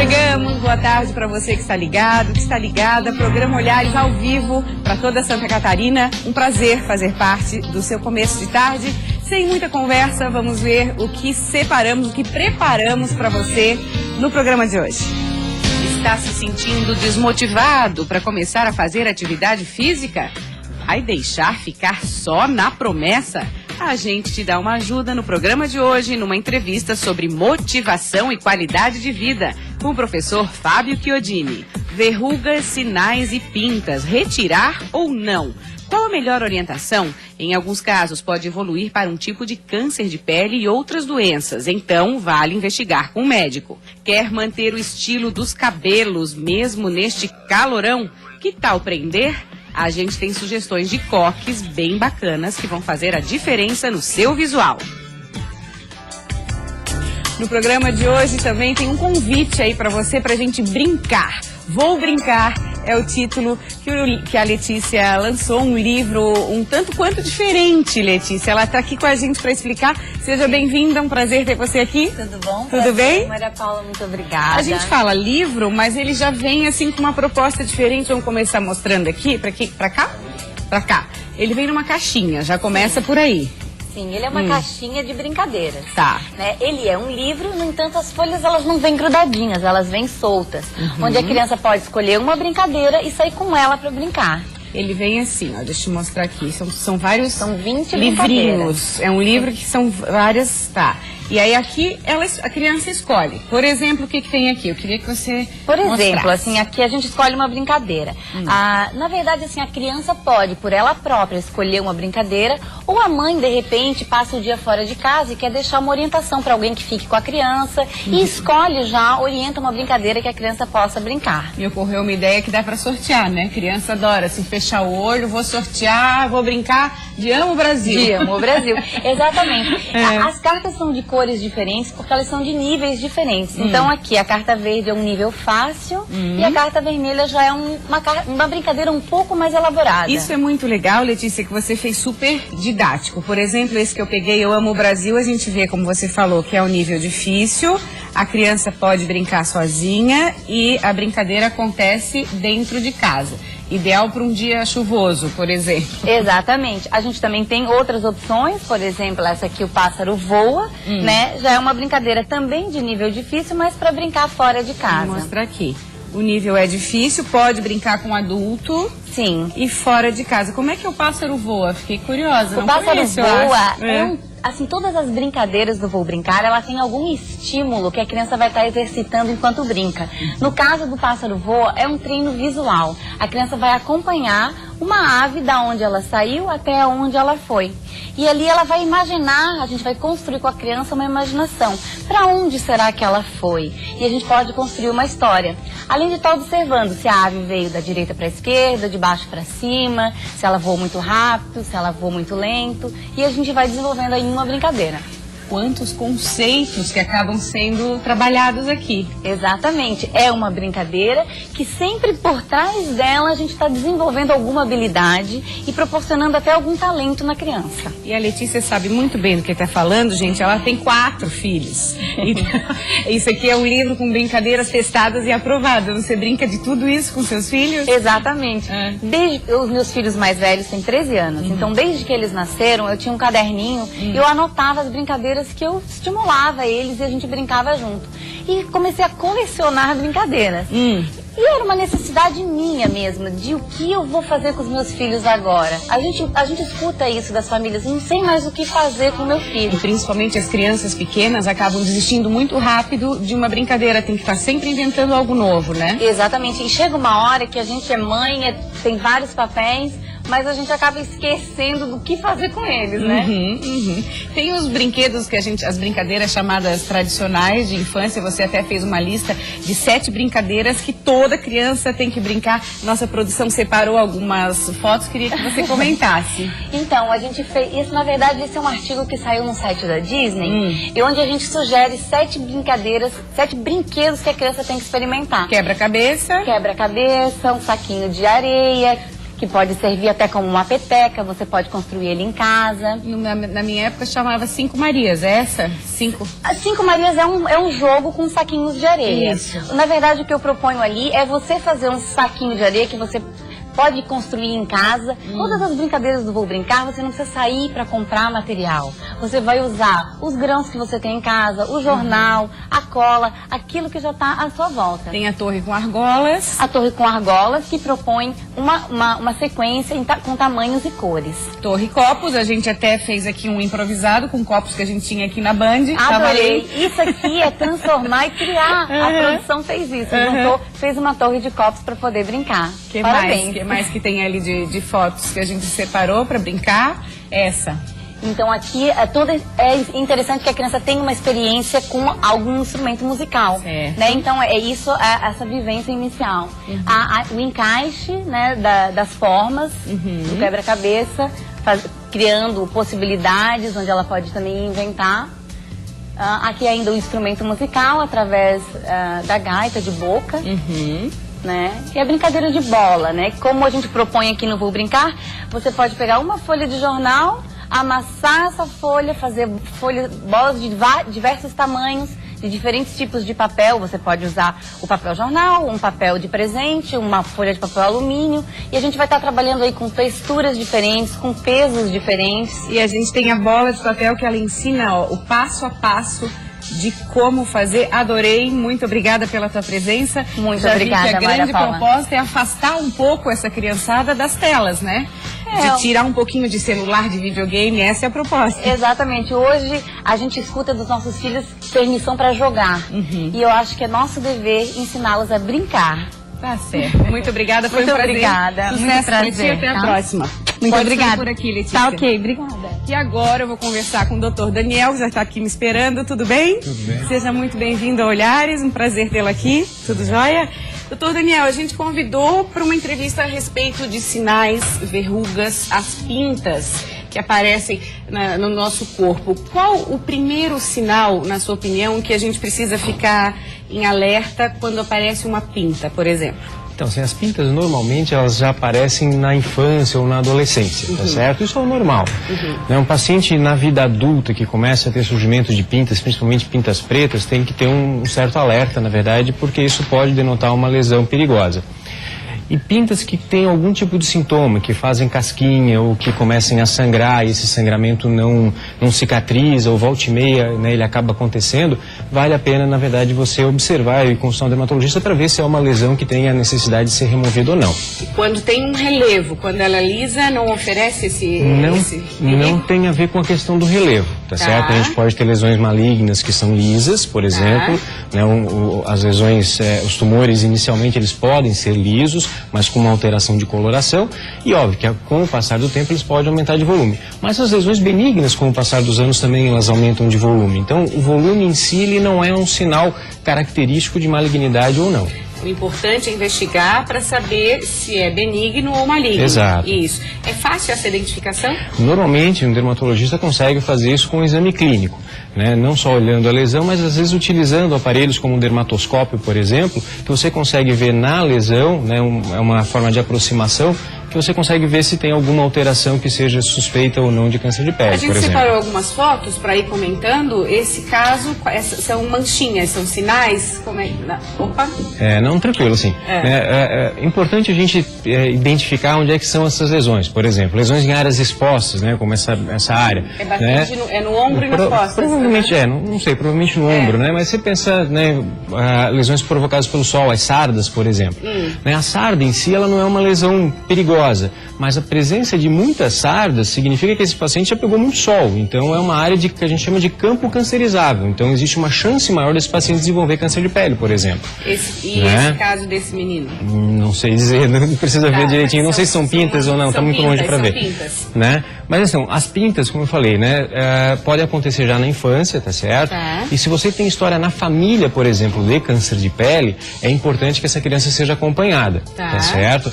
Chegamos, boa tarde para você que está ligado, que está ligada. Programa Olhares ao vivo para toda Santa Catarina. Um prazer fazer parte do seu começo de tarde. Sem muita conversa, vamos ver o que separamos, o que preparamos para você no programa de hoje. Está se sentindo desmotivado para começar a fazer atividade física? Vai deixar ficar só na promessa? A gente te dá uma ajuda no programa de hoje, numa entrevista sobre motivação e qualidade de vida, com o professor Fábio Chiodini. Verrugas, sinais e pintas, retirar ou não? Qual a melhor orientação? Em alguns casos pode evoluir para um tipo de câncer de pele e outras doenças, então vale investigar com o médico. Quer manter o estilo dos cabelos mesmo neste calorão? Que tal prender? A gente tem sugestões de coques bem bacanas que vão fazer a diferença no seu visual. No programa de hoje também tem um convite aí para você, pra gente brincar. Vou Brincar é o título que a Letícia lançou, um livro um tanto quanto diferente, Letícia. Ela está aqui com a gente para explicar. Seja bem-vinda, um prazer ter você aqui. Tudo bom? Tudo bem? Maria Paula, muito obrigada. A gente fala livro, mas ele já vem assim com uma proposta diferente. Vamos começar mostrando aqui, para cá? Para cá. Ele vem numa caixinha, já começa por aí. Sim, ele é uma caixinha de brincadeiras. Tá. Né? Ele é um livro, no entanto, as folhas elas não vêm grudadinhas, elas vêm soltas. Onde a criança pode escolher uma brincadeira e sair com ela para brincar. Ele vem assim, ó, deixa eu mostrar aqui. São vários. São 20 livrinhos. É um livro que são várias. Tá. E aí aqui a criança escolhe. Por exemplo, o que tem aqui? Eu queria que você Por exemplo, mostrasse. assim, aqui a gente escolhe uma brincadeira. Na verdade, assim, a criança pode, por ela própria, escolher uma brincadeira, ou a mãe, de repente, passa o dia fora de casa e quer deixar uma orientação para alguém que fique com a criança e escolhe já, orienta uma brincadeira que a criança possa brincar. Me ocorreu uma ideia que dá para sortear, né? Criança adora, se fechar o olho, vou sortear, vou brincar de Amo Brasil. De Amo Brasil, exatamente. As cartas são de cores diferentes porque elas são de níveis diferentes. Então aqui a carta verde é um nível fácil e a carta vermelha já é uma brincadeira um pouco mais elaborada. Isso é muito legal, Letícia, que você fez super didático. Por exemplo, esse que eu peguei, Eu Amo o Brasil, a gente vê, como você falou, que é um nível difícil, a criança pode brincar sozinha e a brincadeira acontece dentro de casa. Ideal para um dia chuvoso, por exemplo. Exatamente. A gente também tem outras opções, por exemplo, essa aqui, o pássaro voa, né? Já é uma brincadeira também de nível difícil, mas para brincar fora de casa. Vou mostrar aqui. O nível é difícil, pode brincar com adulto. Sim. E fora de casa. Como é que o pássaro voa? Fiquei curiosa. O pássaro voa assim, todas as brincadeiras do Vou Brincar, ela tem algum estímulo que a criança vai estar exercitando enquanto brinca. No caso do pássaro voa, é um treino visual. A criança vai acompanhar uma ave da onde ela saiu até onde ela foi. E ali ela vai imaginar, a gente vai construir com a criança uma imaginação. Para onde será que ela foi? E a gente pode construir uma história. Além de estar observando se a ave veio da direita para a esquerda, de baixo para cima, se ela voou muito rápido, se ela voou muito lento. E a gente vai desenvolvendo aí uma brincadeira. Quantos conceitos que acabam sendo trabalhados aqui. Exatamente. É uma brincadeira que sempre por trás dela a gente está desenvolvendo alguma habilidade e proporcionando até algum talento na criança. E a Letícia sabe muito bem do que está falando, gente. Ela tem 4 filhos. Então, isso aqui é um livro com brincadeiras testadas e aprovadas. Você brinca de tudo isso com seus filhos? Exatamente. Desde os meus filhos mais velhos têm 13 anos. Então, desde que eles nasceram, eu tinha um caderninho e eu anotava as brincadeiras que eu estimulava eles e a gente brincava junto. E comecei a colecionar brincadeiras. E era uma necessidade minha mesmo, de o que eu vou fazer com os meus filhos agora. A gente escuta isso das famílias, não sei mais o que fazer com o meu filho. E principalmente as crianças pequenas acabam desistindo muito rápido de uma brincadeira, tem que estar sempre inventando algo novo, né? Exatamente, e chega uma hora que a gente é mãe, tem vários papéis, mas a gente acaba esquecendo do que fazer com eles, né? Tem os brinquedos que as brincadeiras chamadas tradicionais de infância, você até fez uma lista de 7 brincadeiras que toda criança tem que brincar. Nossa produção separou algumas fotos, queria que você comentasse. Então, a gente fez, isso na verdade esse é um artigo que saiu no site da Disney, e onde a gente sugere 7 brincadeiras, 7 brinquedos que a criança tem que experimentar. Quebra-cabeça. Quebra-cabeça, um saquinho de areia, que pode servir até como uma peteca, você pode construir ele em casa. Na minha época chamava 5 Marias, é essa? 5? 5 Marias é um jogo com saquinhos de areia. Isso. Na verdade, o que eu proponho ali é você fazer um saquinho de areia que você pode construir em casa. Todas as brincadeiras do Vou Brincar, você não precisa sair para comprar material. Você vai usar os grãos que você tem em casa, o jornal, a cola, aquilo que já está à sua volta. Tem a torre com argolas. A torre com argolas, que propõe uma sequência com tamanhos e cores. Torre copos, a gente até fez aqui um improvisado com copos que a gente tinha aqui na Band. Adorei. Isso aqui é transformar e criar. A produção fez isso. Fez uma torre de copos para poder brincar. Parabéns. Que mais que tem ali de fotos que a gente separou para brincar? Essa. Então aqui é interessante que a criança tenha uma experiência com algum instrumento musical, né? Então é isso, essa vivência inicial. O encaixe, né, das formas do quebra-cabeça, criando possibilidades onde ela pode também inventar. Aqui ainda o instrumento musical através da gaita de boca. Né? E a brincadeira de bola, né? Como a gente propõe aqui no Vou Brincar, você pode pegar uma folha de jornal, amassar essa folha, fazer bolas de diversos tamanhos, de diferentes tipos de papel. Você pode usar o papel jornal, um papel de presente, uma folha de papel alumínio. E a gente vai estar trabalhando aí com texturas diferentes, com pesos diferentes. E a gente tem a bola de papel que ela ensina o passo a passo de como fazer. Adorei, muito obrigada pela tua presença. Muito obrigada, Maria Paula. A grande proposta é afastar um pouco essa criançada das telas, né? De tirar um pouquinho de celular, de videogame, essa é a proposta. Exatamente. Hoje a gente escuta dos nossos filhos permissão para jogar. E eu acho que é nosso dever ensiná-los a brincar. Tá certo. Muito obrigada, foi muito um prazer. Obrigada. Sucesso muito prazer. Até a próxima. Muito obrigada. Por aqui, Letícia. Tá ok, obrigada. E agora eu vou conversar com o Dr. Daniel, que já está aqui me esperando. Tudo bem? Tudo bem. Seja muito bem-vindo a Olhares, um prazer tê-lo aqui. Tudo jóia? Doutor Daniel, a gente convidou para uma entrevista a respeito de sinais, verrugas, as pintas que aparecem no nosso corpo. Qual o primeiro sinal, na sua opinião, que a gente precisa ficar em alerta quando aparece uma pinta, por exemplo? Então, assim, as pintas normalmente elas já aparecem na infância ou na adolescência, tá certo? Isso é o normal. Um paciente na vida adulta que começa a ter surgimento de pintas, principalmente pintas pretas, tem que ter um certo alerta, na verdade, porque isso pode denotar uma lesão perigosa. E pintas que têm algum tipo de sintoma, que fazem casquinha ou que comecem a sangrar e esse sangramento não cicatriza ou volta e meia, né, ele acaba acontecendo, vale a pena, na verdade, você observar e consultar um dermatologista para ver se é uma lesão que tem a necessidade de ser removida ou não. E quando tem um relevo, quando ela é lisa, não oferece esse Não tem a ver com a questão do relevo, tá certo? A gente pode ter lesões malignas que são lisas, por exemplo, né, as lesões, os tumores inicialmente eles podem ser lisos, mas com uma alteração de coloração, e óbvio que com o passar do tempo eles podem aumentar de volume. Mas as lesões benignas, com o passar dos anos, também elas aumentam de volume. Então, o volume em si ele não é um sinal característico de malignidade ou não. O importante é investigar para saber se é benigno ou maligno. Exato. Isso. É fácil essa identificação? Normalmente, um dermatologista consegue fazer isso com um exame clínico, né? Não só olhando a lesão, mas às vezes utilizando aparelhos como um dermatoscópio, por exemplo, que você consegue ver na lesão, né? É uma forma de aproximação, que você consegue ver se tem alguma alteração que seja suspeita ou não de câncer de pele, por exemplo. A gente separou algumas fotos para ir comentando. Esse caso, são manchinhas, são sinais? Como é? Opa! Não, tranquilo, assim. É importante a gente identificar onde é que são essas lesões. Por exemplo, lesões em áreas expostas, né, como essa área. É bastante no ombro e nas costas? Provavelmente não sei, provavelmente no ombro, né? Mas você pensa, né, lesões provocadas pelo sol, as sardas, por exemplo. Né, a sarda em si, ela não é uma lesão perigosa, mas a presença de muitas sardas significa que esse paciente já pegou muito sol. Então é uma área que a gente chama de campo cancerizável. Então existe uma chance maior desse paciente desenvolver câncer de pele, por exemplo. Esse caso desse menino? Não sei dizer, não precisa ver direitinho. Não sei se são pintas ou não, está muito longe para ver. Pintas. Né? Mas assim, as pintas, como eu falei, né, pode acontecer já na infância, tá certo? E se você tem história na família, por exemplo, de câncer de pele, é importante que essa criança seja acompanhada, tá certo?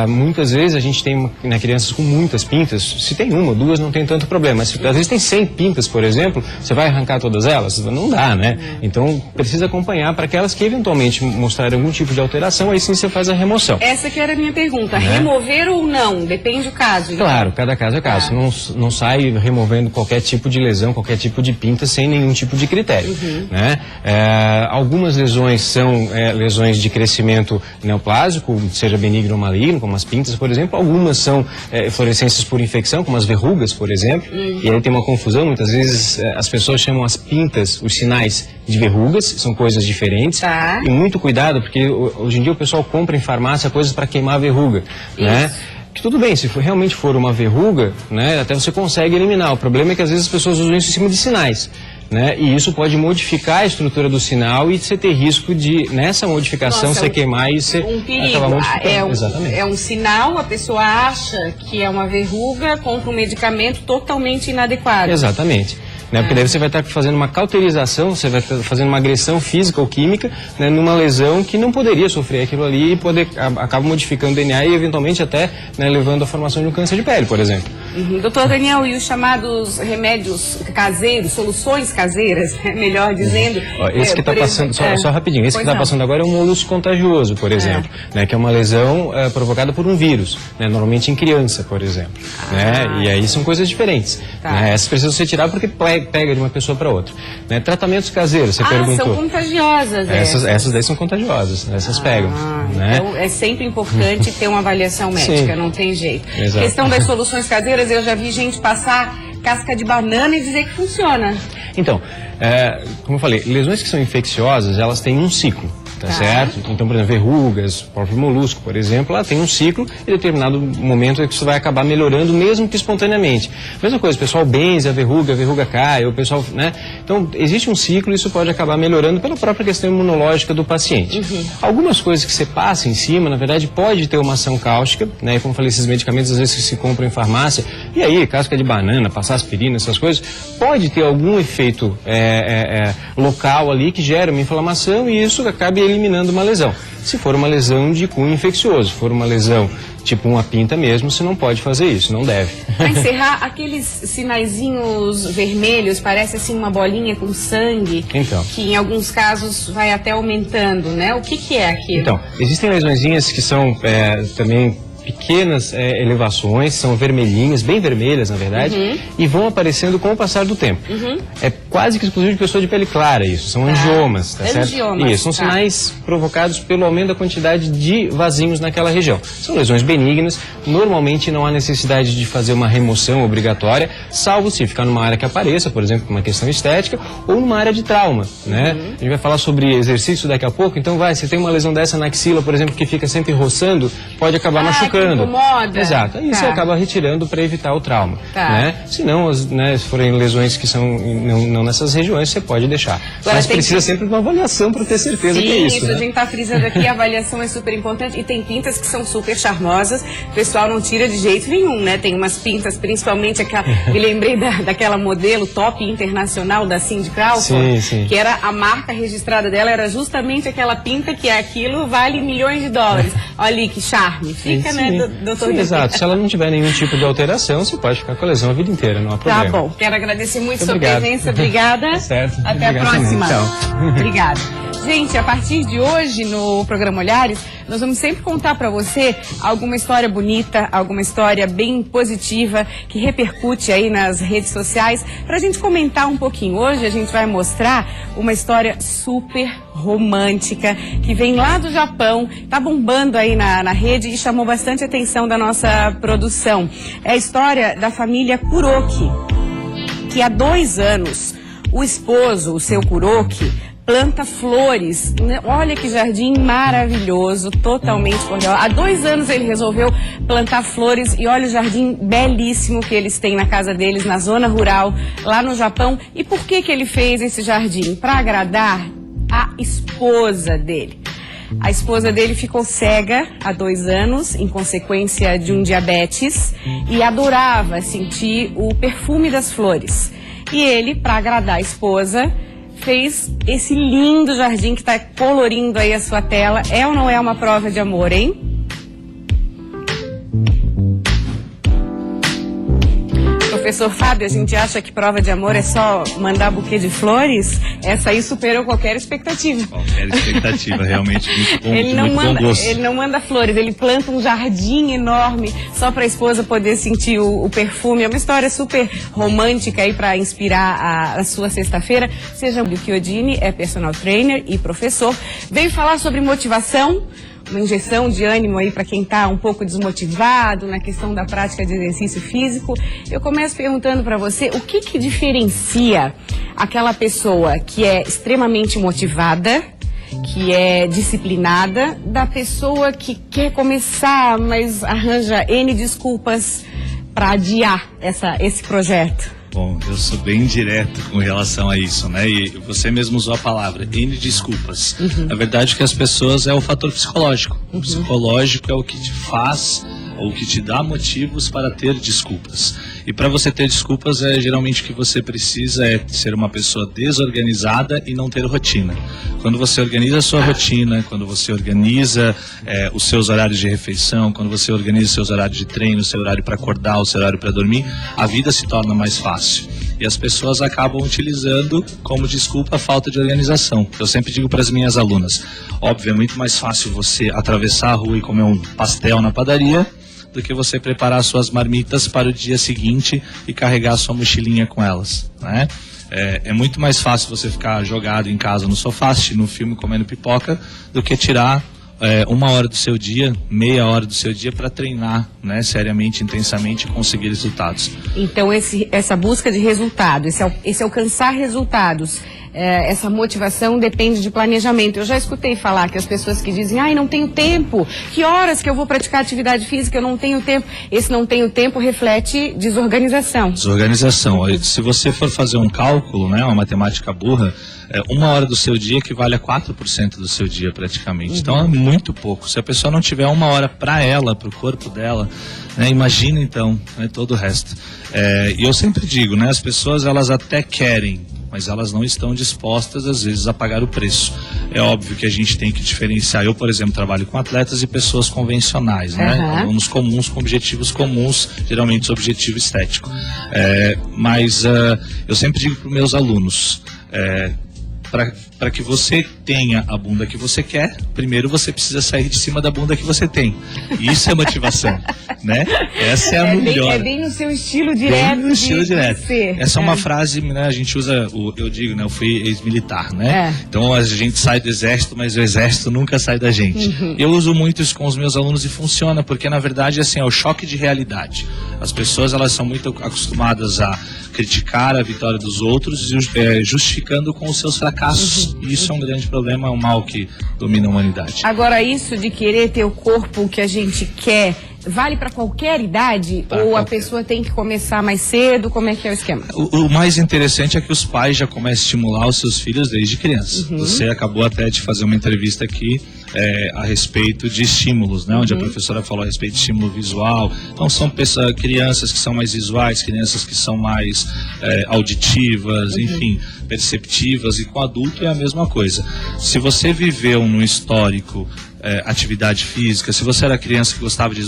Muitas vezes a gente tem crianças com muitas pintas, se tem uma ou duas não tem tanto problema, mas às vezes tem 100 pintas, por exemplo, você vai arrancar todas elas? Não dá, né? Então precisa acompanhar para aquelas que eventualmente mostrarem algum tipo de alteração, aí sim você faz a remoção. Essa que era a minha pergunta, remover ou não? Depende do caso. Então. Claro, cada caso é caso. Não sai removendo qualquer tipo de lesão, qualquer tipo de pinta sem nenhum tipo de critério. Né? Algumas lesões são lesões de crescimento neoplásico, seja benigno ou maligno, como as pintas, por exemplo. Algumas são fluorescências por infecção, como as verrugas, por exemplo. E aí tem uma confusão, muitas vezes as pessoas chamam as pintas, os sinais de verrugas, são coisas diferentes. E muito cuidado, porque hoje em dia o pessoal compra em farmácia coisas para queimar a verruga. Né? Que tudo bem, se realmente for uma verruga, né, até você consegue eliminar. O problema é que às vezes as pessoas usam isso em cima de sinais. Né? E isso pode modificar a estrutura do sinal e você ter risco de, nessa modificação, você queimar e você acabar modificando. Exatamente. É um sinal, a pessoa acha que é uma verruga contra um medicamento totalmente inadequado. Exatamente. Né? Porque daí você vai estar fazendo uma cauterização, você vai estar fazendo uma agressão física ou química, né, numa lesão que não poderia sofrer aquilo ali e acaba modificando o DNA e eventualmente até, né, levando à formação de um câncer de pele, por exemplo. Doutor Daniel, e os chamados remédios caseiros, soluções caseiras, melhor dizendo? Esse que está passando, só rapidinho, esse que está passando agora é um molusco contagioso, por exemplo, né, que é uma lesão provocada por um vírus, né, normalmente em criança, por exemplo. Né, e aí são coisas diferentes. Né, essas precisam ser tiradas porque pega de uma pessoa para outra. Né, tratamentos caseiros, você perguntou. São contagiosas. Essas daí são contagiosas, essas pegam. Né? Então é sempre importante ter uma avaliação médica, não tem jeito. Exato. Questão das soluções caseiras, eu já vi gente passar casca de banana e dizer que funciona. Então, como eu falei, lesões que são infecciosas, elas têm um ciclo. Tá certo? Então, por exemplo, verrugas, o próprio molusco, por exemplo, ela tem um ciclo e em determinado momento é que isso vai acabar melhorando, mesmo que espontaneamente. Mesma coisa, o pessoal benze a verruga cai, o pessoal, né? Então, existe um ciclo e isso pode acabar melhorando pela própria questão imunológica do paciente. Algumas coisas que você passa em cima, na verdade, pode ter uma ação cáustica, né? E como eu falei, esses medicamentos às vezes se compram em farmácia, e aí, casca de banana, passar aspirina, essas coisas, pode ter algum efeito local ali que gera uma inflamação e isso acabe eliminando uma lesão. Se for uma lesão de cunho infeccioso, for uma lesão tipo uma pinta mesmo, você não pode fazer isso, não deve. Para encerrar, aqueles sinaizinhos vermelhos, parece assim uma bolinha com sangue, que em alguns casos vai até aumentando, né? O que é aquilo? Então, existem lesõezinhas que são também pequenas elevações, são vermelhinhas, bem vermelhas na verdade, e vão aparecendo com o passar do tempo. É quase que exclusivo de pessoa de pele clara isso, são angiomas, tá certo? Isso, são sinais provocados pelo aumento da quantidade de vasinhos naquela região. São lesões benignas, normalmente não há necessidade de fazer uma remoção obrigatória, salvo se ficar numa área que apareça, por exemplo, uma questão estética, ou numa área de trauma, né? A gente vai falar sobre exercício daqui a pouco, então você tem uma lesão dessa na axila, por exemplo, que fica sempre roçando, pode acabar machucando. Exato, aí você acaba retirando para evitar o trauma. Né? Se não, se forem lesões que são não nessas regiões, você pode deixar. Agora, mas precisa sempre de uma avaliação para ter certeza que é isso. A gente está frisando aqui, a avaliação é super importante e tem pintas que são super charmosas, o pessoal não tira de jeito nenhum, né? Tem umas pintas, principalmente aquela, me lembrei daquela modelo top internacional da Cindy Crawford, que era a marca registrada dela, era justamente aquela pinta que aquilo vale milhões de dólares. Olha ali que charme, fica, né? Doutor Exato, se ela não tiver nenhum tipo de alteração, você pode ficar com a lesão a vida inteira, não há problema. Tá bom, quero agradecer muito sua presença, obrigada. Certo. Até a próxima. Obrigada. Gente, a partir de hoje no programa Olhares, nós vamos sempre contar para você alguma história bonita, alguma história bem positiva que repercute aí nas redes sociais, para a gente comentar um pouquinho. Hoje a gente vai mostrar uma história super romântica que vem lá do Japão, tá bombando aí na rede e chamou bastante atenção da nossa produção. É a história da família Kuroki, que há 2 anos o esposo, o seu Kuroki, planta flores. Olha que jardim maravilhoso, totalmente cordial. Há 2 anos ele resolveu plantar flores e olha o jardim belíssimo que eles têm na casa deles, na zona rural, lá no Japão. E por que ele fez esse jardim? Para agradar a esposa dele. A esposa dele ficou cega há 2 anos, em consequência de um diabetes, e adorava sentir o perfume das flores. E ele, para agradar a esposa, fez esse lindo jardim que está colorindo aí a sua tela. É ou não é uma prova de amor, hein? Professor Fábio, a gente acha que prova de amor é só mandar buquê de flores? Essa aí superou qualquer expectativa. Qualquer expectativa, realmente muito bom, ele não manda flores, ele planta um jardim enorme só para a esposa poder sentir o perfume. É uma história super romântica aí para inspirar a sua sexta-feira. Seja o Chiodini, é personal trainer e professor. Veio falar sobre motivação, uma injeção de ânimo aí para quem está um pouco desmotivado na questão da prática de exercício físico. Eu começo perguntando para você o que diferencia aquela pessoa que é extremamente motivada, que é disciplinada, da pessoa que quer começar, mas arranja N desculpas para adiar esse projeto. Bom, eu sou bem direto com relação a isso, né? E você mesmo usou a palavra, N desculpas. Na verdade, o que as pessoas é o fator psicológico. O psicológico é o que te faz, ou o que te dá motivos para ter desculpas. E para você ter desculpas, geralmente o que você precisa é ser uma pessoa desorganizada e não ter rotina. Quando você organiza a sua rotina, quando você organiza os seus horários de refeição, quando você organiza os seus horários de treino, o seu horário para acordar, o seu horário para dormir, a vida se torna mais fácil. E as pessoas acabam utilizando como desculpa a falta de organização. Eu sempre digo para as minhas alunas, óbvio, é muito mais fácil você atravessar a rua e comer um pastel na padaria do que você preparar suas marmitas para o dia seguinte e carregar a sua mochilinha com elas, né? É muito mais fácil você ficar jogado em casa no sofá, assistindo um filme, comendo pipoca, do que tirar 1 hora do seu dia, meia hora do seu dia para treinar, né, seriamente, intensamente e conseguir resultados. Então essa busca de resultado, esse alcançar resultados, essa motivação depende de planejamento. Eu já escutei falar que as pessoas que dizem, não tenho tempo, que horas que eu vou praticar atividade física, eu não tenho tempo. Esse não tenho tempo reflete desorganização. Desorganização. Se você for fazer um cálculo, né, uma matemática burra, 1 hora do seu dia equivale a 4% do seu dia praticamente. Então é muito pouco. Se a pessoa não tiver 1 hora para ela, para o corpo dela, né, imagina então, né, todo o resto. E eu sempre digo, né, as pessoas elas até querem, mas elas não estão dispostas, às vezes, a pagar o preço. É óbvio que a gente tem que diferenciar. Eu, por exemplo, trabalho com atletas e pessoas convencionais, né? Alunos comuns com objetivos comuns, geralmente objetivo estético. Mas eu sempre digo para os meus alunos, para que você tenha a bunda que você quer, primeiro você precisa sair de cima da bunda que você tem. Isso é motivação, né? Essa é a melhor. É bem no seu estilo direto. Bem no estilo direto. Ser. Essa é uma frase, né, a gente usa, eu digo, né, eu fui ex-militar, né? Então a gente sai do exército, mas o exército nunca sai da gente. Eu uso muito isso com os meus alunos e funciona, porque na verdade assim, é o choque de realidade. As pessoas elas são muito acostumadas a criticar a vitória dos outros, justificando com os seus fracassos. E isso é um grande problema, é um mal que domina a humanidade. Agora, isso de querer ter o corpo que a gente quer, vale para qualquer idade? Ou a pessoa tem que começar mais cedo? Como é que é o esquema? O mais interessante é que os pais já começam a estimular os seus filhos desde criança. Você acabou até de fazer uma entrevista aqui a respeito de estímulos, né? Onde a professora falou a respeito de estímulo visual. Então são crianças que são mais visuais, crianças que são mais auditivas, enfim, perceptivas, e com adulto é a mesma coisa. Se você viveu num histórico atividade física, se você era criança que gostava de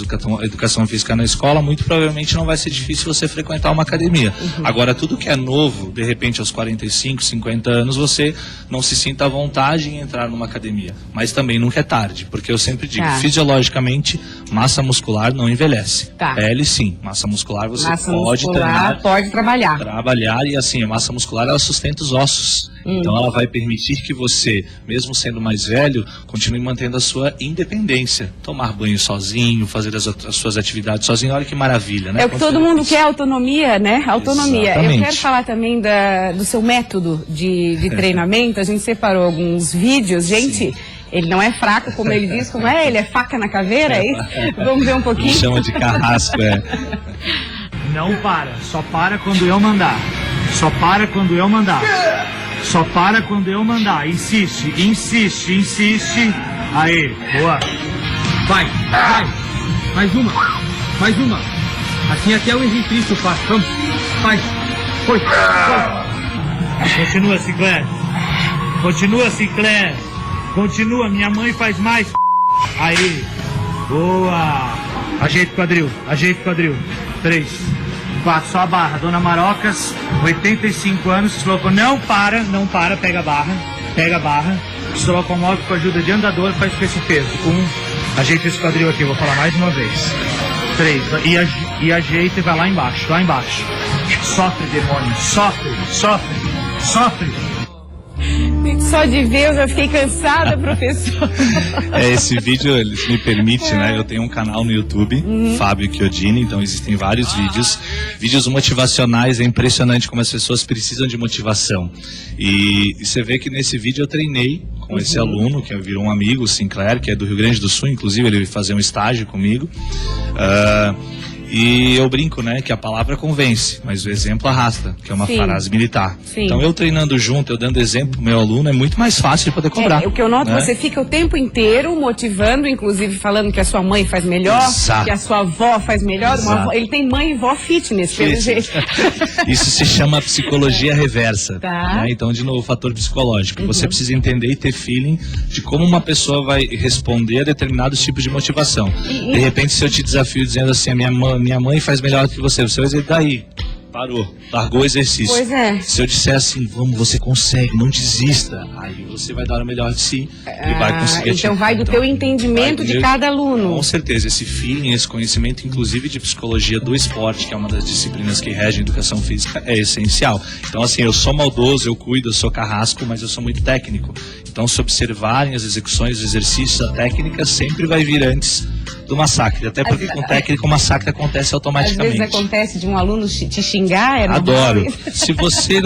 educação física na escola, muito provavelmente não vai ser difícil você frequentar uma academia. Agora, tudo que é novo, de repente aos 45, 50 anos, você não se sinta à vontade em entrar numa academia. Mas também nunca é tarde, porque eu sempre digo, fisiologicamente, massa muscular não envelhece. Pele sim, massa muscular você pode treinar, pode trabalhar. E assim, a massa muscular ela sustenta os ossos. Então ela vai permitir que você, mesmo sendo mais velho, continue mantendo a sua independência. Tomar banho sozinho, fazer as suas atividades sozinho, olha que maravilha, né? É o que todo mundo quer, autonomia, né? Autonomia. Exatamente. Eu quero falar também do seu método de treinamento. A gente separou alguns vídeos, gente. Ele não é fraco, como ele diz, como é? Ele é faca na caveira, é isso? Vamos ver um pouquinho? Me chama de carrasco, Não para, só para quando eu mandar. Só para quando eu mandar. Só para quando eu mandar. Insiste, insiste, insiste. Aí, boa. Vai. Mais uma. Assim até o Henrique Cristo faz. Vamos. Vai. Foi. Continua, Ciclé. Continua, minha mãe faz mais. Aí. Boa. Ajeita o quadril. 3, 4, só a barra. Dona Marocas, 85 anos, se colocou. Não para, pega a barra. Se locomove com a ajuda de andador, faz com esse peso. 1, ajeita esse quadril aqui, vou falar mais uma vez. 3, e ajeita e vai lá embaixo. Sofre, demônio, sofre. Só de ver eu já fiquei cansada, professor. Esse vídeo, ele me permite, né? Eu tenho um canal no YouTube, Fábio Chiodini, então existem vários vídeos motivacionais. É impressionante como as pessoas precisam de motivação. E você vê que nesse vídeo eu treinei com esse aluno, que virou um amigo, o Sinclair, que é do Rio Grande do Sul, inclusive ele veio fazer um estágio comigo. E eu brinco, né, que a palavra convence, mas o exemplo arrasta, que é uma frase militar. Sim. Então eu treinando junto, eu dando exemplo pro meu aluno, é muito mais fácil de poder cobrar. O que eu noto, né? você fica o tempo inteiro motivando, inclusive falando que a sua mãe faz melhor, Exato. que a sua avó faz melhor. Ele tem mãe e vó fitness, pelo jeito. Isso se chama psicologia reversa. Tá. Né? Então, de novo, fator psicológico. Você precisa entender e ter feeling de como uma pessoa vai responder a determinados tipos de motivação. De repente, se eu te desafio dizendo assim, a minha mãe faz melhor que você vai dizer, daí, parou, largou o exercício. Pois é. Se eu disser assim, vamos, você consegue, não desista, aí você vai dar o melhor de si e vai conseguir Então atingir. vai do teu entendimento de cada aluno. Com certeza, esse feeling, esse conhecimento, inclusive de psicologia do esporte, que é uma das disciplinas que regem a educação física, é essencial. Então, assim, eu sou maldoso, eu cuido, eu sou carrasco, mas eu sou muito técnico. Então, se observarem as execuções, os exercícios, a técnica sempre vai vir antes do massacre. Até porque com técnica o massacre acontece automaticamente. Às vezes acontece de um aluno te xingar, é normal. Adoro. Se você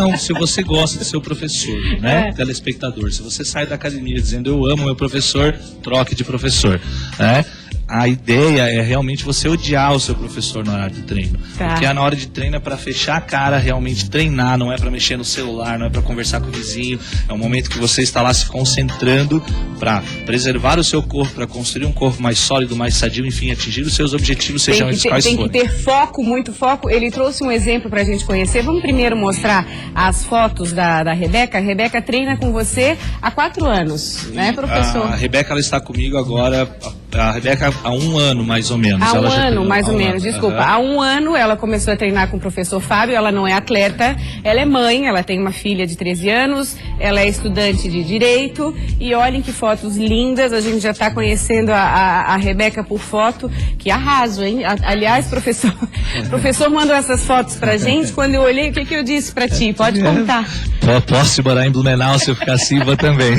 gosta do seu professor, né, telespectador, se você sai da academia dizendo eu amo meu professor, troque de professor, né? A ideia é realmente você odiar o seu professor na hora de treino. Tá. Porque na hora de treino é para fechar a cara, realmente treinar, não é para mexer no celular, não é para conversar com o vizinho. É um momento que você está lá se concentrando para preservar o seu corpo, para construir um corpo mais sólido, mais sadio, enfim, atingir os seus objetivos, sejam eles quais forem. Tem que ter foco, muito foco. Ele trouxe um exemplo para a gente conhecer. Vamos primeiro mostrar as fotos da Rebeca. A Rebeca treina com você há 4 anos, né, professor? A Rebeca, ela está comigo agora. A Rebeca há 1 ano, mais ou menos. Há um ela já ano, mais ou menos, ano. desculpa. Há 1 ano ela começou a treinar com o professor Fábio, ela não é atleta, ela é mãe, ela tem uma filha de 13 anos, ela é estudante de Direito, e olhem que fotos lindas, a gente já está conhecendo a Rebeca por foto, que arraso, hein? Aliás, professor mandou essas fotos pra gente, quando eu olhei, o que eu disse pra ti? Pode contar. Posso morar em Blumenau, se eu ficar assim, vou também.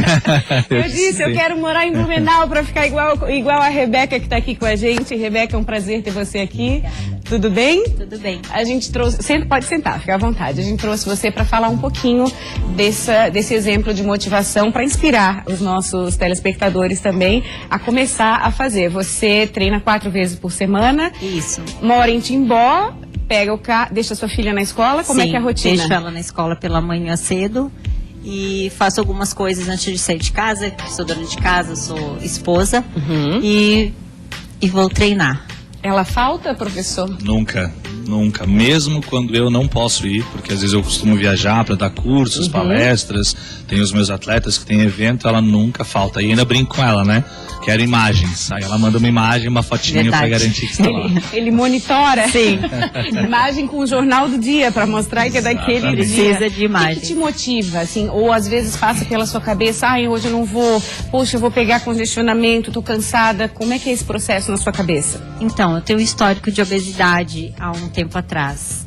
Eu disse, eu quero morar em Blumenau pra ficar igual a Rebeca que está aqui com a gente. Rebeca, é um prazer ter você aqui. Tudo bem? Tudo bem. A gente trouxe... Pode sentar, fica à vontade. A gente trouxe você para falar um pouquinho desse exemplo de motivação para inspirar os nossos telespectadores também a começar a fazer. Você treina 4 vezes por semana. Isso. Mora em Timbó, pega o carro, deixa sua filha na escola. Como é que é a rotina? Deixo ela na escola pela manhã cedo e faço algumas coisas antes de sair de casa. Sou dona de casa, sou esposa e vou treinar. Ela falta, professor? Nunca. Mesmo quando eu não posso ir, porque às vezes eu costumo viajar para dar cursos, palestras, tenho os meus atletas que têm evento, ela nunca falta. E ainda brinco com ela, né? Quero imagens. Aí ela manda uma imagem, uma fotinha para garantir que está lá. Ele monitora? Sim. Imagem com o jornal do dia para mostrar que é daquele dia. Precisa de imagem. O que te motiva, assim? Ou às vezes passa pela sua cabeça, hoje eu não vou, poxa, eu vou pegar congestionamento, tô cansada. Como é que é esse processo na sua cabeça? Então, eu tenho um histórico de obesidade há um tempo atrás.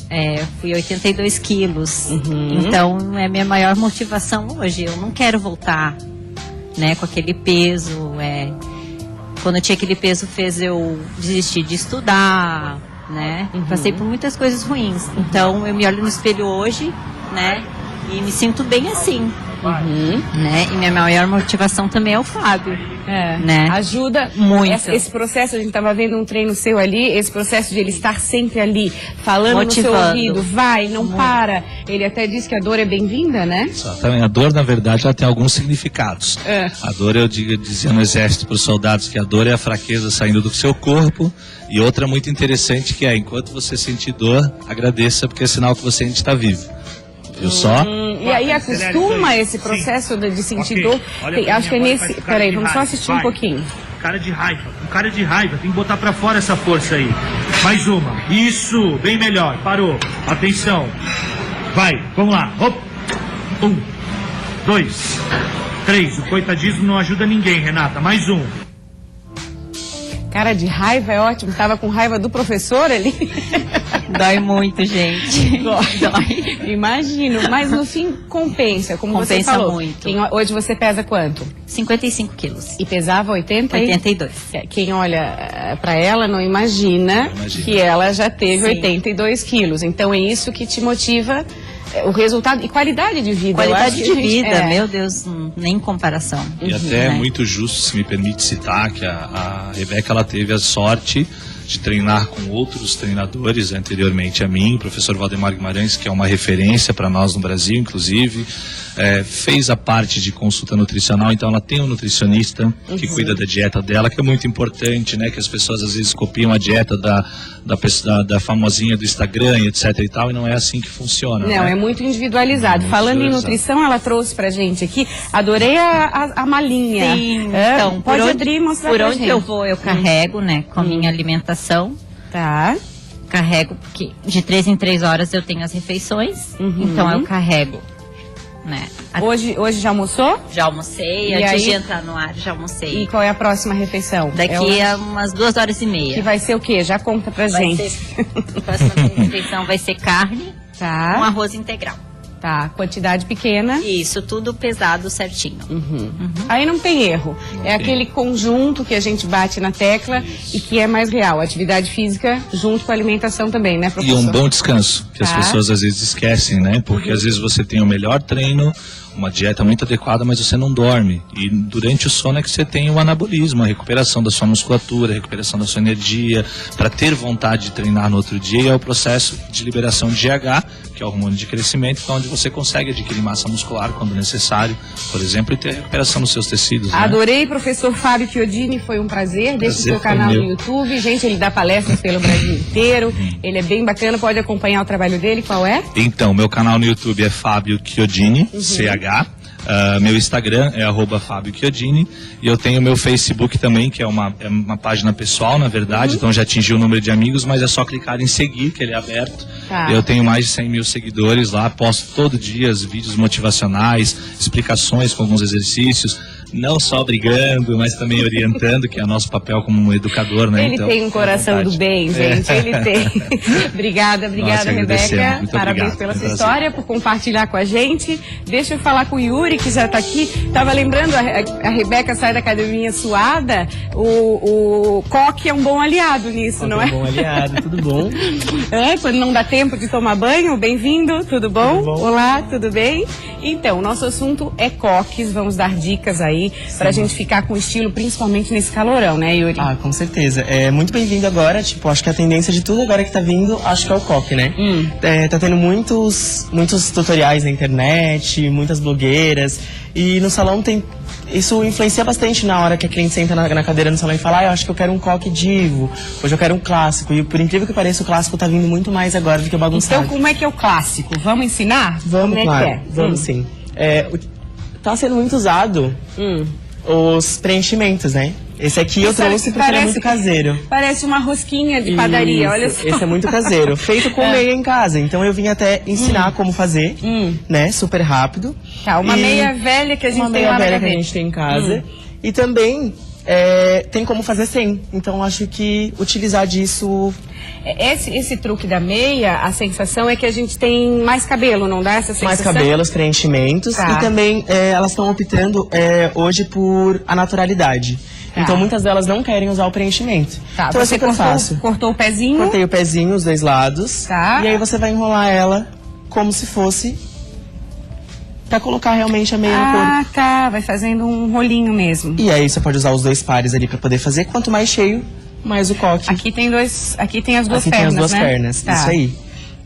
Fui 82 quilos. Então, é a minha maior motivação hoje. Eu não quero voltar, né, com aquele peso. Quando eu tinha aquele peso, fez eu desistir de estudar, né? Passei por muitas coisas ruins. Então, eu me olho no espelho hoje, né? E me sinto bem assim. Né? E minha maior motivação também é o Fábio. Né? Ajuda muito. Esse processo, a gente estava vendo um treino seu ali, esse processo de ele estar sempre ali, falando Motivando. no seu ouvido, vai, não para. Ele até disse que a dor é bem-vinda, né? Exatamente. A dor, na verdade, ela tem alguns significados. A dor, dizia no exército para os soldados que a dor é a fraqueza saindo do seu corpo. E outra muito interessante que é, enquanto você sentir dor, agradeça, porque é sinal que você ainda está vivo. Viu só? E aí acostuma esse processo de sentir dor. Acho que é nesse... Peraí, vamos só assistir um pouquinho. Cara de raiva, um cara de raiva, tem que botar pra fora essa força aí. Mais uma, isso, bem melhor, parou, atenção. Vai, vamos lá, hop. 1, 2, 3, o coitadismo não ajuda ninguém, Renata, mais um. Cara de raiva é ótimo. Tava com raiva do professor ali. Dói muito, gente. Dói. Imagino. Mas no fim compensa, como você Compensa falou. muito. Hoje você pesa quanto? 55 quilos. E pesava 80? 82. Quem olha pra ela não imagina que ela já teve 82 quilos. Então é isso que te motiva. O resultado e qualidade de vida. Qualidade de vida, meu Deus, nem comparação. E até é muito justo, se me permite citar, que a Rebeca ela teve a sorte de treinar com outros treinadores anteriormente a mim, o professor Valdemar Guimarães, que é uma referência para nós no Brasil, inclusive, fez a parte de consulta nutricional, então ela tem um nutricionista que cuida da dieta dela, que é muito importante, né, que as pessoas às vezes copiam a dieta da famosinha do Instagram, etc e tal, e não é assim que funciona. Não, né? é muito individualizado. Falando em nutrição, ela trouxe pra gente aqui, adorei a malinha. Sim, então, pode abrir e mostrar por pra onde gente. eu vou, eu carrego, né, com a minha alimentação. Tá. Carrego, porque de 3 em 3 horas eu tenho as refeições, então eu carrego, né. Hoje já almoçou? Já almocei, E antes aí? de entrar no ar, já almocei. E qual é a próxima refeição? Daqui a umas 2 horas e meia. Que vai ser o quê? Já conta pra gente. A próxima refeição vai ser carne com Tá. arroz integral. Tá. Quantidade pequena. Isso, tudo pesado certinho. Aí não tem erro. É aquele conjunto que a gente bate na tecla e que é mais real. Atividade física junto com a alimentação também, né, E professor? um bom descanso, que as Tá. pessoas às vezes esquecem, né? Porque às vezes você tem o melhor treino, uma dieta muito adequada, mas você não dorme. E durante o sono é que você tem o anabolismo, a recuperação da sua musculatura, a recuperação da sua energia, para ter vontade de treinar no outro dia. E é o processo de liberação de GH, que é o hormônio de crescimento, onde você consegue adquirir massa muscular quando necessário, por exemplo, e ter a recuperação dos seus tecidos. Né? Adorei, professor Fábio Chiodini, foi um prazer. Deixe o Prazer seu foi canal meu. no YouTube. Gente, ele dá palestras pelo Brasil inteiro. Ele é bem bacana, pode acompanhar o trabalho dele. Qual é? Então, meu canal no YouTube é Fábio Chiodini, CH. Meu Instagram é @Fábio Chiodini e eu tenho meu Facebook também, que é uma página pessoal, na verdade, então já atingi o número de amigos, mas é só clicar em seguir, que ele é aberto. Tá. Eu tenho mais de 100 mil seguidores lá, posto todo dia vídeos motivacionais, explicações com alguns exercícios, não só brigando, mas também orientando, que é o nosso papel como um educador, né? Ele então, tem um coração à do vontade. bem, gente. Ele tem. Obrigada, Nós que Rebeca. agradecemos. Muito Parabéns obrigado. pela Foi um sua prazer. história, por compartilhar com a gente. Deixa eu falar com o Yuri, que já está aqui. Tava lembrando, a Rebeca sai da academia suada. O coque é um bom aliado nisso, não é? Bom aliado, tudo bom? Quando não dá tempo de tomar banho, bem-vindo, tudo bom? Tudo bom. Olá, tudo bem? Então, nosso assunto é coques, vamos dar dicas aí pra gente ficar com estilo, principalmente nesse calorão, né, Yuri? Ah, com certeza. É muito bem-vindo agora, tipo, acho que a tendência de tudo agora que tá vindo, acho que é o coque, né? Tá tendo muitos tutoriais na internet, muitas blogueiras, e no salão tem... Isso influencia bastante na hora que a cliente senta na cadeira no salão e fala, eu acho que eu quero um coque divo, hoje eu quero um clássico. E por incrível que pareça, o clássico tá vindo muito mais agora do que o bagunçado. Então, como é que é o clássico? Vamos ensinar? Vamos, como claro. é que é? Vamos sim. Tá sendo muito usado os preenchimentos, né? Esse aqui eu trouxe porque ele é muito caseiro. Parece uma rosquinha de padaria, Isso, olha só. esse é muito caseiro, feito com meia em casa. Então eu vim até ensinar como fazer, né? Super rápido. Tá, uma E meia velha que a gente uma tem meia lá na velha que a gaveta. gente tem em casa. E também tem como fazer sem. Então acho que utilizar disso... Esse truque da meia, a sensação é que a gente tem mais cabelo, não dá essa sensação? Mais cabelos, preenchimentos. Tá. E também elas estão optando hoje por a naturalidade. Tá. Então muitas delas não querem usar o preenchimento. Tá, então é você super fácil. cortou o pezinho. Cortei o pezinho, os dois lados. Tá. E aí você vai enrolar ela como se fosse pra colocar realmente a meia no corpo. Ah, tá. Vai fazendo um rolinho mesmo. E aí você pode usar os 2 pares ali pra poder fazer. Quanto mais cheio, mais o coque. Aqui tem as duas Aqui pernas, tem as 2 né? pernas, Tá. isso aí.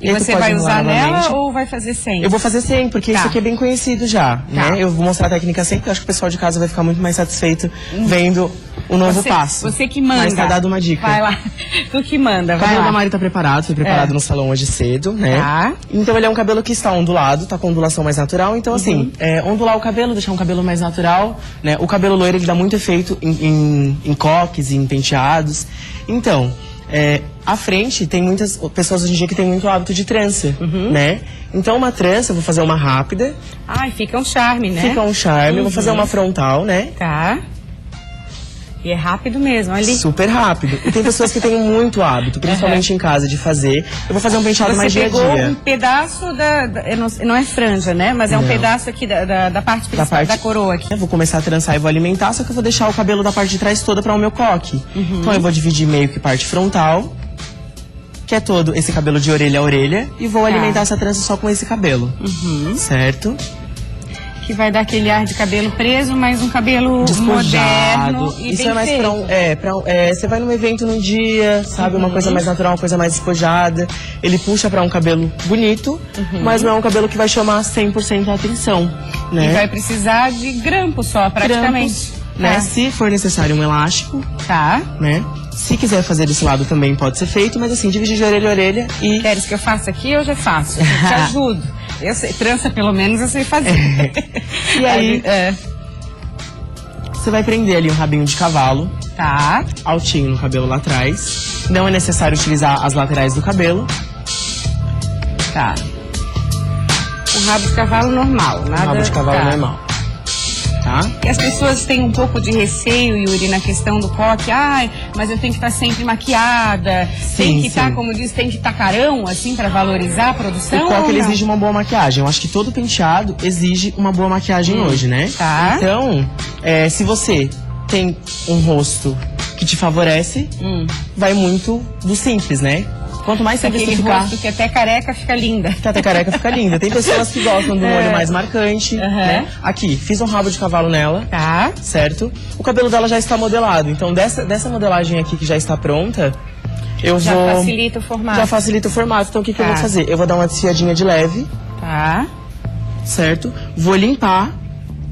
E aí tu você pode vai enrolar usar nela novamente. ou vai fazer sem? Eu vou fazer sem, porque Tá. isso aqui é bem conhecido já, Tá. né? Eu vou mostrar a técnica sem, porque eu acho que o pessoal de casa vai ficar muito mais satisfeito vendo o novo passo. Você que manda. Mas tá dado uma dica. Vai lá. Tu que manda, O vai cabelo da lá. Mari tá preparado, foi preparado no salão hoje cedo, né? Tá. Então ele é um cabelo que está ondulado, tá com ondulação mais natural. Então assim, ondular o cabelo, deixar um cabelo mais natural, né? O cabelo loiro ele dá muito efeito em coques, em penteados. Então, à frente tem muitas pessoas hoje em dia que tem muito hábito de trança, né? Então uma trança, eu vou fazer uma rápida, Ai, fica um charme, né? fica um charme, eu vou fazer uma frontal, né? Tá. E é rápido mesmo, ali. Super rápido. E tem pessoas que têm muito hábito, principalmente em casa, de fazer. Eu vou fazer um penteado mais Você dia a pegou dia. um pedaço não é franja, né? Mas é um pedaço aqui da parte principal, da coroa aqui. Eu vou começar a trançar e vou alimentar, só que eu vou deixar o cabelo da parte de trás toda para o meu coque. Então eu vou dividir meio que parte frontal, que é todo esse cabelo de orelha a orelha, e vou alimentar essa trança só com esse cabelo. Certo? Que vai dar aquele ar de cabelo preso, mas um cabelo moderno e Isso bem é mais feito. você vai num evento num dia, sabe? Uma coisa mais natural, uma coisa mais despojada. Ele puxa pra um cabelo bonito, mas não é um cabelo que vai chamar 100% a atenção, né? E vai precisar de grampo só, praticamente. Grampos, né? Se for necessário um elástico, Tá. né? Se quiser fazer desse lado também pode ser feito, mas assim, dividir de orelha a orelha e... Queres que eu faça aqui ou já faço? Eu te ajudo. Eu sei, trança pelo menos eu sei fazer. E aí, você vai prender ali um rabinho de cavalo, Tá. altinho no cabelo lá atrás. Não é necessário utilizar as laterais do cabelo. Tá. Um rabo de cavalo normal, nada. Rabo de cavalo tá. normal. Tá? E as pessoas têm um pouco de receio, Yuri, na questão do coque. Ai, mas eu tenho que estar sempre maquiada. Tem que estar, como diz, tem que estar carão, assim, pra valorizar a produção. O coque ele ou não? exige uma boa maquiagem. Eu acho que todo penteado exige uma boa maquiagem hoje, né? Tá. Então, se você tem um rosto que te favorece, vai muito do simples, né? Quanto mais simples Aquele você ficar, rosto que até careca fica linda. até careca fica linda. Tem pessoas que gostam do olho mais marcante, né? Aqui, fiz um rabo de cavalo nela. Tá. Certo? O cabelo dela já está modelado. Então, dessa modelagem aqui que já está pronta, eu Já vou... facilita o formato. Já facilita o formato. Então, o que eu vou Tá. fazer? Eu vou dar uma desfiadinha de leve, Tá. certo? Vou limpar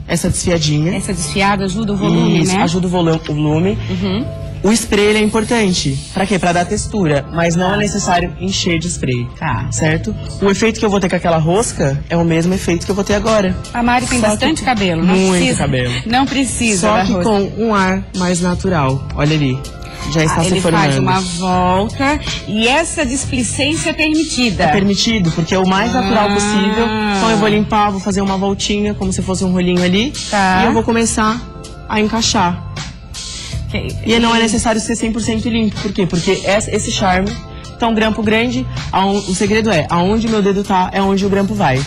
essa desfiadinha. Essa desfiada ajuda o volume, Isso, né? ajuda o volume. O spray ele é importante. Pra quê? Pra dar textura. Mas não é necessário encher de spray. Tá. Certo? O efeito que eu vou ter com aquela rosca é o mesmo efeito que eu vou ter agora. A Mari tem Só bastante que- cabelo, não muito precisa. cabelo. Não precisa. Só da que rosa. com um ar mais natural. Olha ali. Já está se Ele formando. faz uma volta e essa displicência é permitida. É permitido, porque é o mais natural Ah. possível. Então eu vou limpar, vou fazer uma voltinha, como se fosse um rolinho ali. Tá. E eu vou começar a encaixar. E não é necessário ser 100% limpo. Por quê? Porque esse charme, então grampo grande, o segredo é, aonde o meu dedo tá, é onde o grampo vai.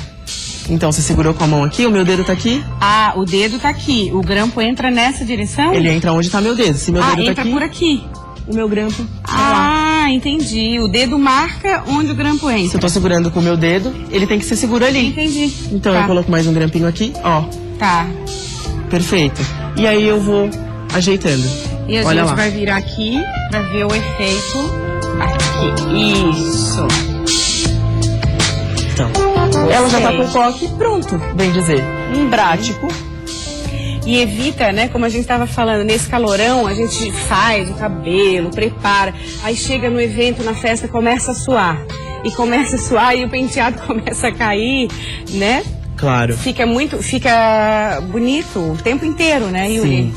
Então você segurou com a mão aqui, o meu dedo tá aqui, Ah, o dedo tá aqui. O grampo entra nessa direção? ele entra onde tá meu dedo. Se meu dedo tá entra aqui, por aqui. o meu grampo tá lá. Ah, entendi. O dedo marca onde o grampo Se eu entra. tô segurando com o meu dedo, ele tem que ser seguro ali. Entendi. Então tá. eu coloco mais um grampinho aqui, ó. Tá. Perfeito. E aí eu vou ajeitando. E a Olha gente lá. vai virar aqui pra ver o efeito aqui. Isso. Então, ela já tá com o coque pronto, bem dizer. Prático. E evita, né, como a gente estava falando, nesse calorão, a gente faz o cabelo, prepara, aí chega no evento, na festa, começa a suar. E começa a suar e o penteado começa a cair, né? Claro. Fica bonito o tempo inteiro, né, Yuri? Sim.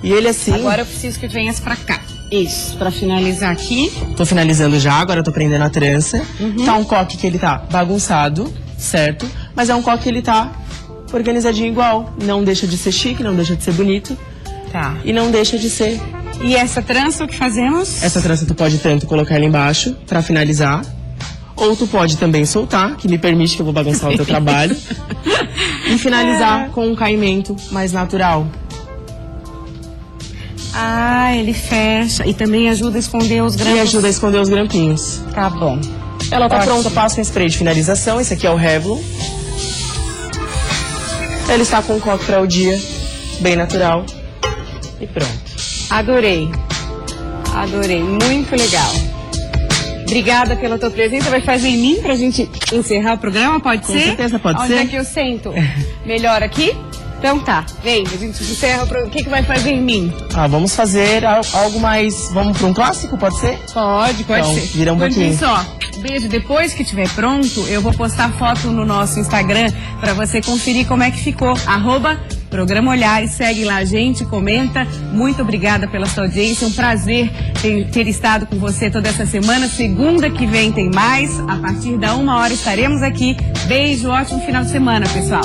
E ele assim... Agora eu preciso que venhas pra cá. Isso, pra finalizar aqui. Tô finalizando já, agora eu tô prendendo a trança. Tá um coque que ele tá bagunçado, certo? Mas é um coque que ele tá organizadinho igual. Não deixa de ser chique, não deixa de ser bonito. Tá. E não deixa de ser... E essa trança, o que fazemos? Essa trança tu pode tanto colocar ela embaixo pra finalizar. Ou tu pode também soltar, que me permite que eu vou bagunçar o teu trabalho. E finalizar com um caimento mais natural. Ah, ele fecha. E também ajuda a esconder os grampos. E ajuda a esconder os grampinhos. Tá bom. Ela tá Ótimo. pronta, passa um spray de finalização. Esse aqui é o Revlon. Ele está com um coque para o dia, bem natural. E pronto. Adorei. Adorei. Muito legal. Obrigada pela tua presença. Vai fazer em mim pra gente encerrar o programa? Pode ser? Com certeza, pode Onde ser. Onde é que eu sento? Melhor aqui? Então tá. Vem, a gente encerra o programa. O que vai fazer em mim? Vamos fazer algo mais... Vamos para um clássico, pode ser? Pode Então, ser. vira um pouquinho. Só. Beijo. Depois que estiver pronto, eu vou postar foto no nosso Instagram pra você conferir como é que ficou. @Programa Olhares, segue lá a gente, comenta. Muito obrigada pela sua audiência, um prazer ter estado com você toda essa semana. Segunda que vem tem mais, a partir da 1h estaremos aqui. Beijo, ótimo final de semana, pessoal.